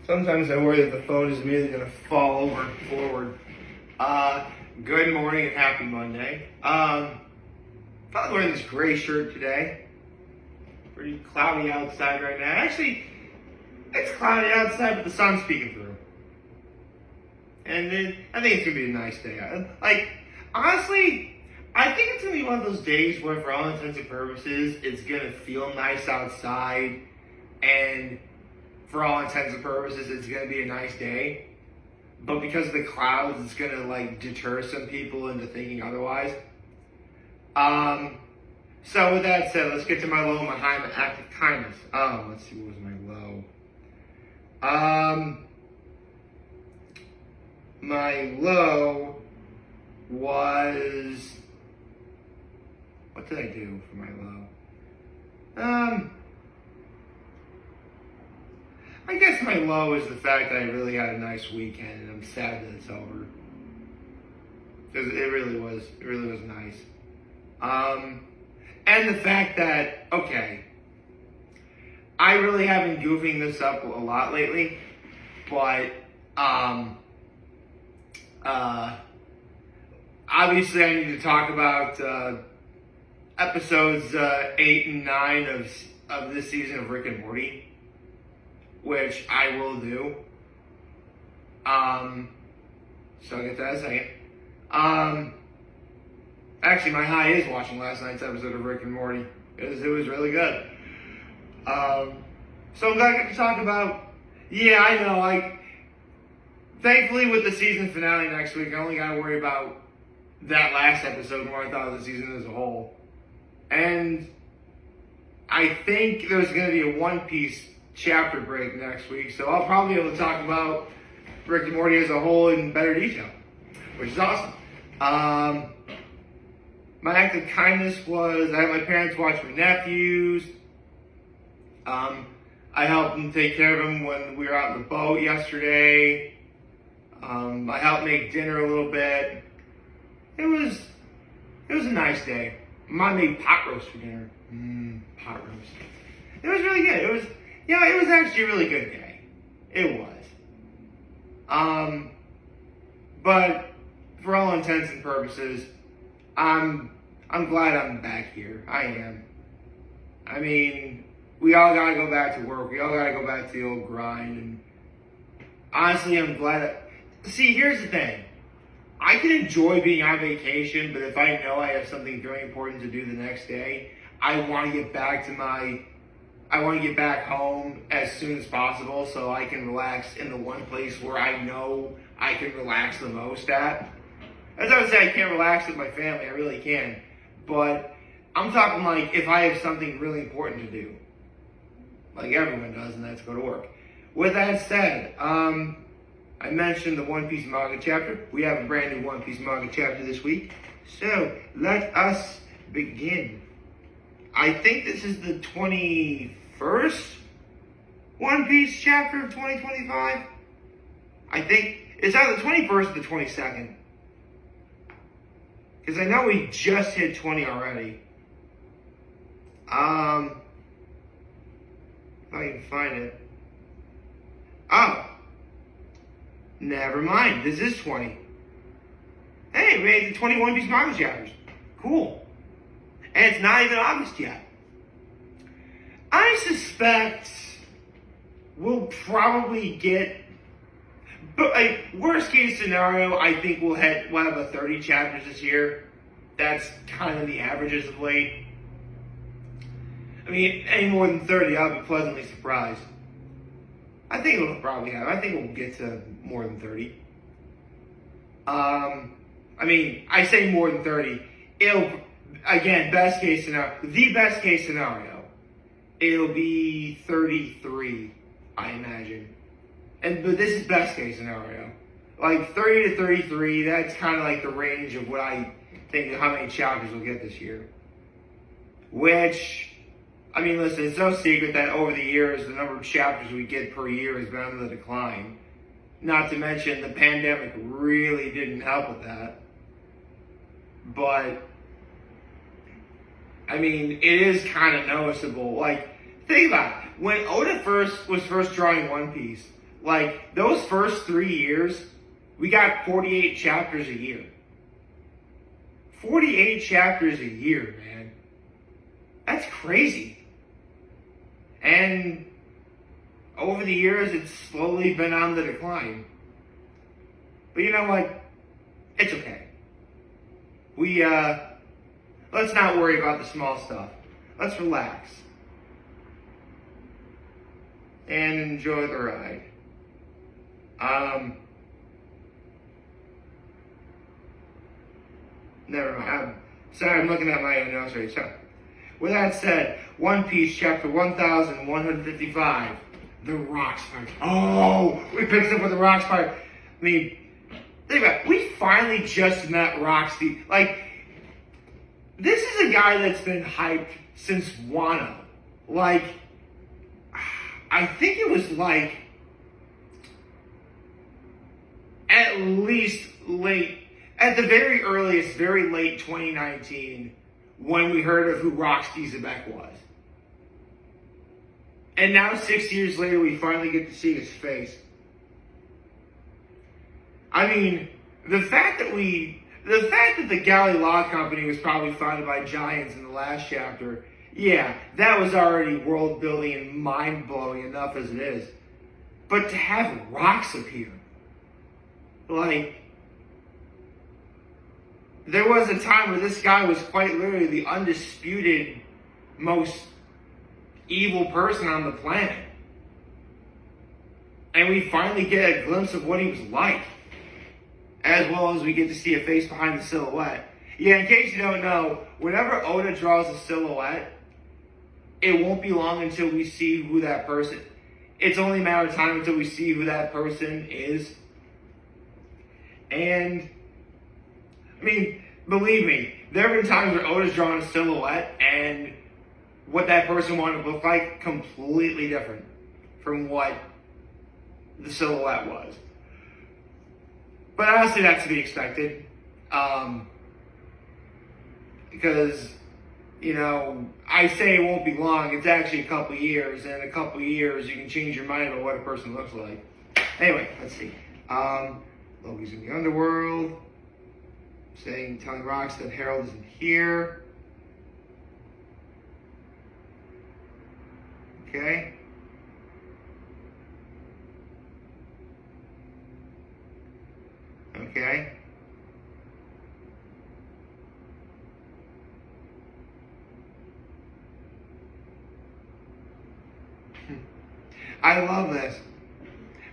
Sometimes I worry that the phone is immediately going to fall over forward. Good morning and happy Monday. Probably wearing this gray shirt today. Pretty cloudy outside right now. Actually, it's cloudy outside, but the sun's peeking through. And I think it's going to be a nice day. Honestly, I think it's going to be one of those days where, for all intents and purposes, it's going to feel nice outside. And for all intents and purposes, it's going to be a nice day. But because of the clouds, it's going to, deter some people into thinking otherwise. So with that said, let's get to my low, my high, my act of kindness. Let's see, what was my low? My low was... What did I do for my low? I guess my low is the fact that I really had a nice weekend, and I'm sad that it's over. Because it really was nice. And the fact that, okay, I really have been goofing this up a lot lately, but, obviously I need to talk about, episodes, 8 and 9 of this season of Rick and Morty, which I will do. So I'll get to that in a second. Actually, my high is watching last night's episode of Rick and Morty. It was really good. So I'm glad I get to talk about, yeah, I know, thankfully with the season finale next week, I only got to worry about that last episode and what I thought of the season as a whole. And I think there's going to be a One Piece chapter break next week, so I'll probably be able to talk about Rick and Morty as a whole in better detail, which is awesome. My act of kindness was I had my parents watch my nephews. I helped them take care of them when we were out in the boat yesterday. I helped make dinner a little bit. It was a nice day. Mom made pot roast for dinner. Pot roast. It was really good. It was actually a really good day. It was. But for all intents and purposes, I'm glad I'm back here. I am. I mean, we all gotta go back to work. We all gotta go back to the old grind. And honestly, I'm glad see, here's the thing. I can enjoy being on vacation, but if I know I have something very important to do the next day, I want to get back home as soon as possible so I can relax in the one place where I know I can relax the most at. As I would say, I can't relax with my family. I really can. But I'm talking if I have something really important to do. Like everyone does, and that's go to work. With that said, I mentioned the One Piece Manga Chapter. We have a brand new One Piece Manga Chapter this week. So, let us begin. I think this is the 21st One Piece chapter of 2025. I think it's either the 21st or the 22nd. Because I know we just hit 20 already. If I can find it. Oh. Never mind. This is 20. Hey, we made the 20 One Piece Manga Chapters. Cool. And it's not even August yet. I suspect we'll probably get, but worst case scenario, I think we'll have a 30 chapters this year. That's kind of the averages of late. I mean, any more than 30, I'll be pleasantly surprised. I think we'll get to more than 30. I mean, I say more than 30. Again, best case scenario, the best case scenario, it'll be 33, I imagine. But this is best case scenario. 30 to 33, that's kind of the range of what I think of how many chapters we'll get this year. Which, I mean, listen, it's no secret that over the years, the number of chapters we get per year has been on the decline. Not to mention, the pandemic really didn't help with that. But, I mean, it is kind of noticeable. Think about it. When Oda was first drawing One Piece, Like, those first 3 years, we got 48 chapters a year. 48 chapters a year, man. That's crazy. And over the years, it's slowly been on the decline. But you know what? It's okay. Let's not worry about the small stuff. Let's relax. And enjoy the ride. Never mind. I'm looking at my notes right. So, with that said, One Piece Chapter 1155, The Rocks Part. Oh, we picked up with the Rocks Part. I mean, think about it. We finally just met Roxy. Like, this is a guy that's been hyped since Wano. Like, I think it was like at least at the very earliest, very late 2019, when we heard of who Roxy Zebek was. And now 6 years later, we finally get to see his face. I mean, the fact that the Galley Law Company was probably founded by giants in the last chapter, yeah, that was already world-building and mind-blowing enough as it is. But to have rocks appear, like, there was a time where this guy was quite literally the undisputed most evil person on the planet. And we finally get a glimpse of what he was like, as well as we get to see a face behind the silhouette. Yeah, in case you don't know, whenever Oda draws a silhouette, it won't be long until we see who that person. It's only a matter of time until we see who that person is. And, I mean, believe me, there have been times where Oda's drawn a silhouette and what that person wanted to look like completely different from what the silhouette was. But honestly, that's to be expected. Because, you know, I say it won't be long. It's actually a couple of years. And in a couple of years, you can change your mind about what a person looks like. Anyway, let's see. Loki's in the underworld. Telling Rox that Harold isn't here. Okay. Okay. I love this.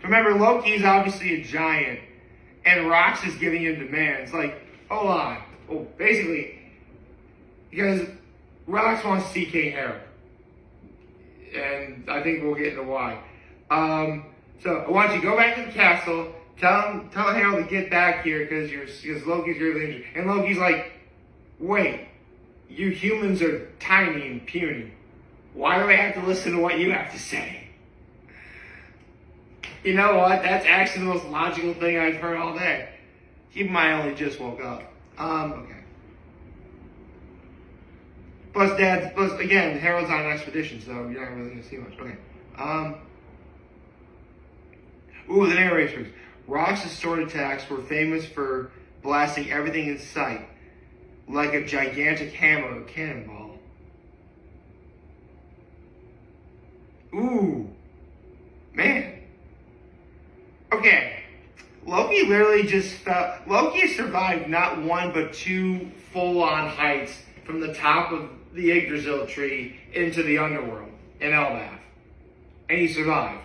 Remember, Loki's obviously a giant, and Rox is giving him demands. Like, hold on. Well, basically, because Rox wants to see King Harold. And I think we'll get into why. So I want you to go back to the castle, tell Harold to get back here because Loki's really injured. And Loki's like, wait, you humans are tiny and puny. Why do I have to listen to what you have to say? You know what? That's actually the most logical thing I've heard all day. Keep in mind, I only just woke up. Okay. Plus, again, Harold's on an expedition, so you're not really going to see much. Okay. The narrators. Rox's sword attacks were famous for blasting everything in sight, like a gigantic hammer or cannonball. Ooh. Man. Okay. Loki literally just fell. Loki survived not one, but two full-on heights from the top of the Yggdrasil tree into the underworld in Elbaf. And he survived.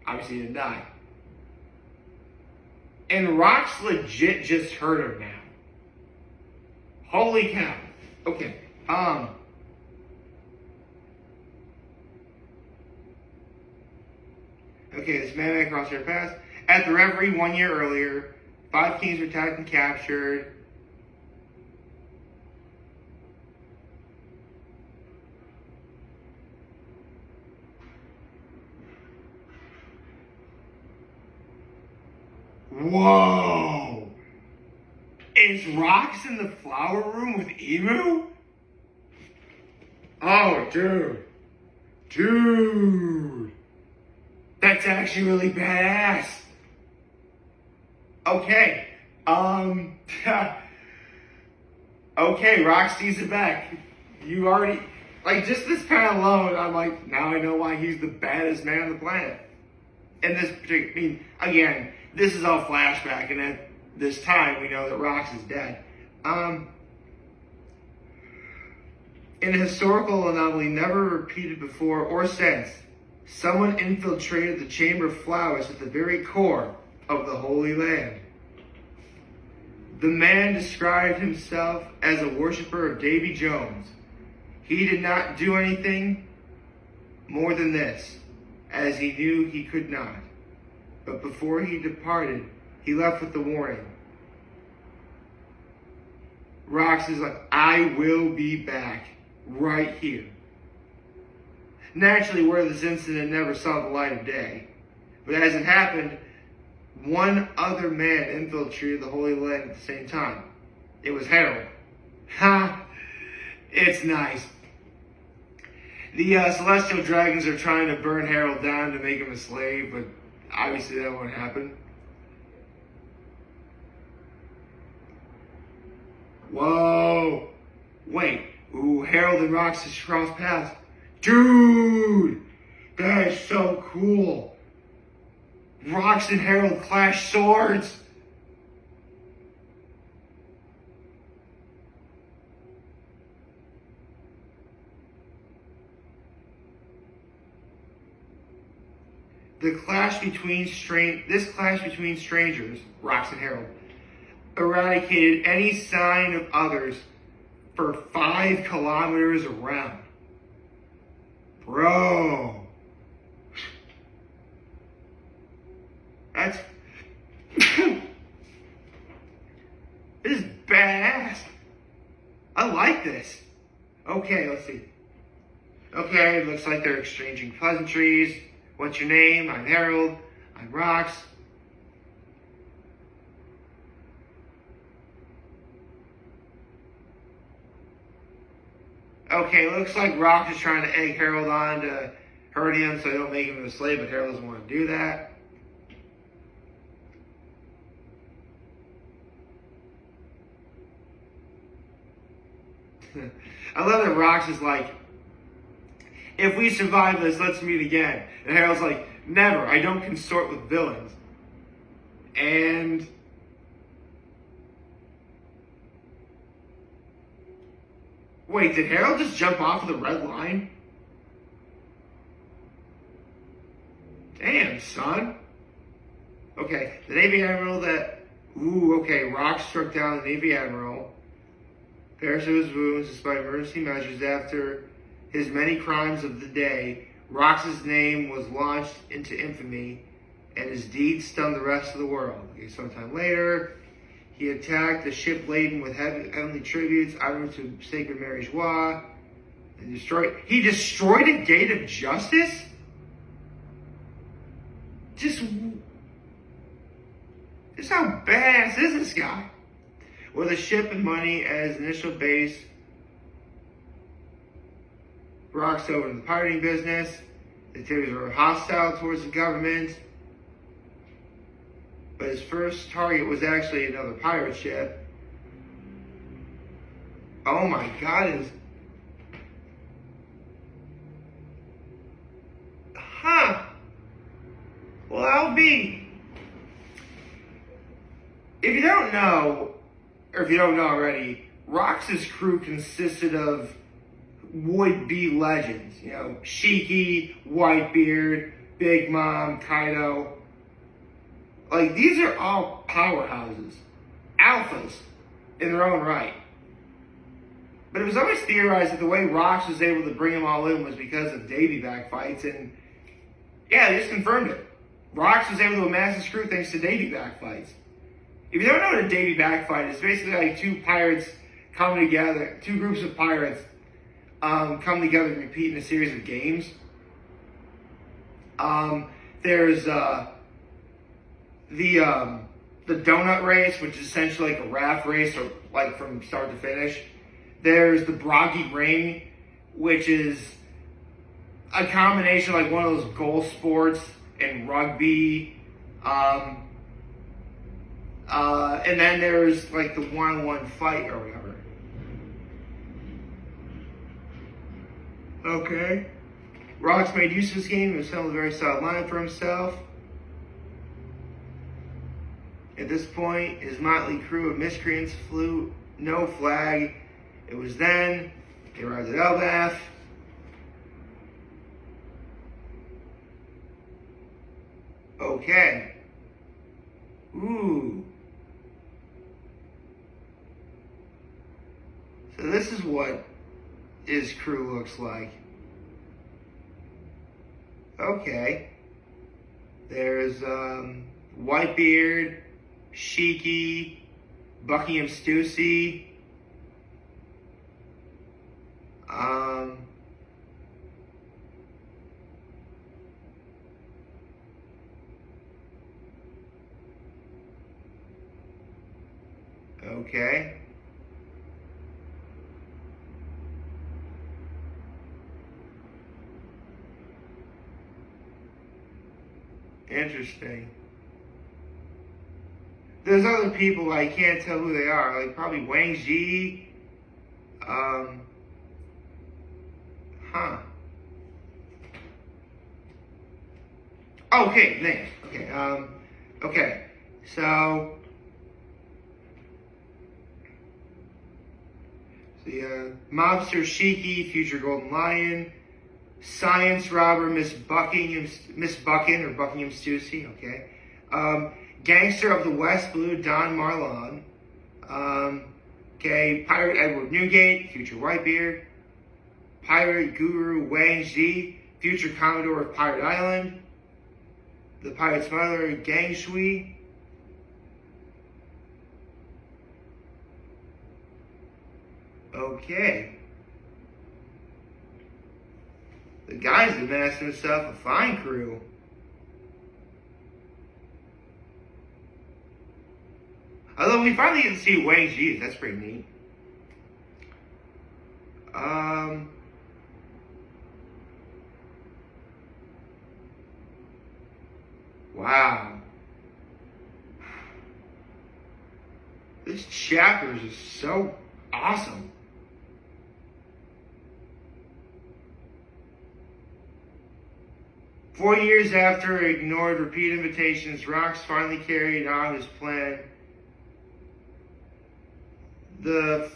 Obviously he didn't die. And Rox legit just heard him now. Holy cow. Okay. Okay, this man across your path. At the Reverie 1 year earlier, 5 kings were attacked and captured. Whoa! Is Rox in the flower room with Emu? Oh, dude. Dude. That That's actually really badass. Okay. Okay, Roxy's it back. You already, like, just this panel alone, I'm like, now I know why he's the baddest man on the planet. And this particular, I mean, again, this is all flashback, and at this time, we know that Rox is dead. In a historical anomaly never repeated before or since, someone infiltrated the Chamber of Flowers at the very core of the Holy Land. The man described himself as a worshiper of Davy Jones. He did not do anything more than this, as he knew he could not. But before he departed, he left with the warning. Rox is like, I will be back right here. Naturally, word of this incident never saw the light of day. But as it happened, one other man infiltrated the Holy Land at the same time. It was Harold. Ha! It's nice. The celestial dragons are trying to burn Harold down to make him a slave, but obviously that won't happen. Whoa! Wait. Ooh, Harold and Rox just crossed paths. Dude! That is so cool. Rox and Harold clash swords. This clash between strangers, Rox and Harold, eradicated any sign of others for 5 kilometers around. Bro. That's this is badass. I like this. Okay, let's see. Okay, it looks like they're exchanging pleasantries. What's your name? I'm Harold. I'm Rox. Okay, looks like Rox is trying to egg Harold on to hurt him so he don't make him a slave, but Harold doesn't want to do that. I love that Rox is like, if we survive this, let's meet again. And Harold's like, never. I don't consort with villains. And wait, did Harold just jump off of the red line? Damn, son. Okay, the Navy Admiral that... Ooh, okay, Rox struck down the Navy Admiral. Perished of his wounds despite emergency measures after his many crimes of the day. Rox's name was launched into infamy, and his deeds stunned the rest of the world. Okay, sometime later, he attacked a ship laden with heavenly tributes, items to sacred Mary Joie, and he destroyed a gate of justice? Just how badass is this guy? With a ship and money as initial base, Rox over to the pirating business. The activities were hostile towards the government, but his first target was actually another pirate ship. Oh my God! Well, that'll be. If you don't know, or if you don't know already, Rox's crew consisted of would-be legends. You know, Shiki, Whitebeard, Big Mom, Kaido. Like, these are all powerhouses. Alphas in their own right. But it was always theorized that the way Rox was able to bring them all in was because of Davy Back Fights, and yeah, they just confirmed it. Rox was able to amass his crew thanks to Davy Back Fights. If you don't know what a Davy Back Fight is, it's basically like two pirates come together, two groups of pirates come together and compete in a series of games. There's the donut race, which is essentially like a raft race, or like from start to finish. There's the Broggy Ring, which is a combination of like one of those goal sports and rugby. And then there's like the one-on-one fight or whatever. Okay. Rocks made use of this game and assembled a very solid line for himself. At this point, his motley crew of miscreants flew no flag. It was then they arrived at Elbath. Okay. Ooh. So this is what his crew looks like. Okay. There's Whitebeard, Shiki, Buckingham Stussy. Okay. Interesting. There's other people I can't tell who they are, like probably Wang Ji. Okay, names. Okay. Okay. So the mobster Shiki, future Golden Lion, science robber Miss Bucking or Buckingham Stussy. Okay. Gangster of the West Blue Don Marlon. Okay. Pirate Edward Newgate, future Whitebeard. Pirate Guru Wang Ji, future Commodore of Pirate Island. The pirate smuggler Gang Shui. Okay. The guy's amassed himself a fine crew. Although we finally get to see Wang Ji, that's pretty neat. Wow. This chapter is just so awesome. Four years after ignored repeat invitations, Rox finally carried out his plan. The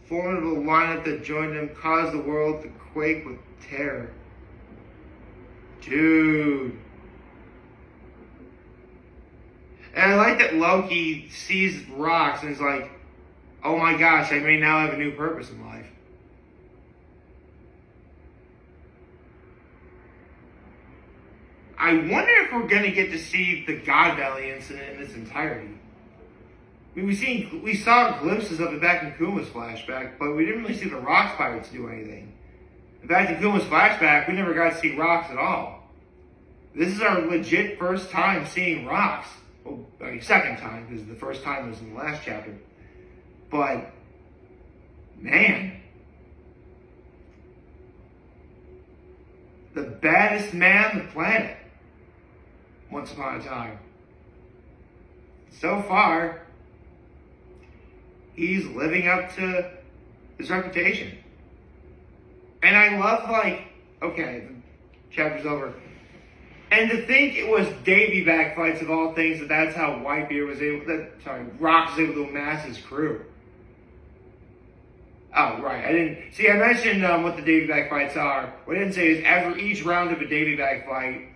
formidable lineup that joined him caused the world to quake with terror. Dude. And I like that Loki sees Rox and is like, oh my gosh, I may now have a new purpose in life. I wonder if we're going to get to see the God Valley incident in its entirety. I mean, we saw glimpses of it back in Kuma's flashback, but we didn't really see the Rox pirates do anything. Back in Kuma's flashback, we never got to see Rox at all. This is our legit first time seeing Rox. Well, I mean, second time, because the first time was in the last chapter. But, man. The baddest man on the planet. Once upon a time. So far, he's living up to his reputation. And I love, like, okay, the chapter's over. And to think it was Davy Back Fights of all things, that's how Whitebeard was able, Rox was able to amass his crew. Oh, right, I mentioned what the Davy Back Fights are. What I didn't say is after each round of a Davy Back fight,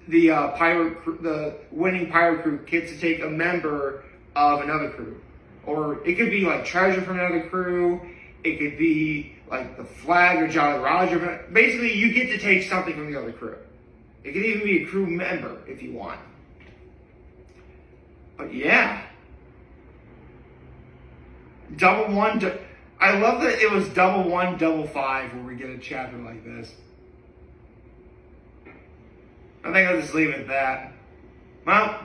the winning pirate crew gets to take a member of another crew. Or it could be like treasure from another crew, it could be like the flag or Jolly Roger, but basically you get to take something from the other crew. It could even be a crew member if you want. But yeah. I love that it was 1-1-5 where we get a chapter like this. I think I'll just leave it at that. Well,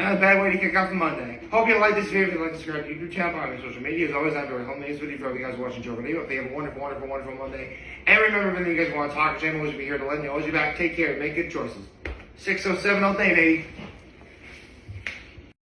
Not a bad way to kick off the Monday. Hope you like this video. If you like, subscribe to the YouTube channel, follow me on social media. As always, I'm doing home this video for you guys watching Joe video. If you have a wonderful, wonderful, wonderful Monday. And remember, if anything you guys want to talk, Jay will always be here to let you. Always be back. Take care. Make good choices. 607 all day, baby.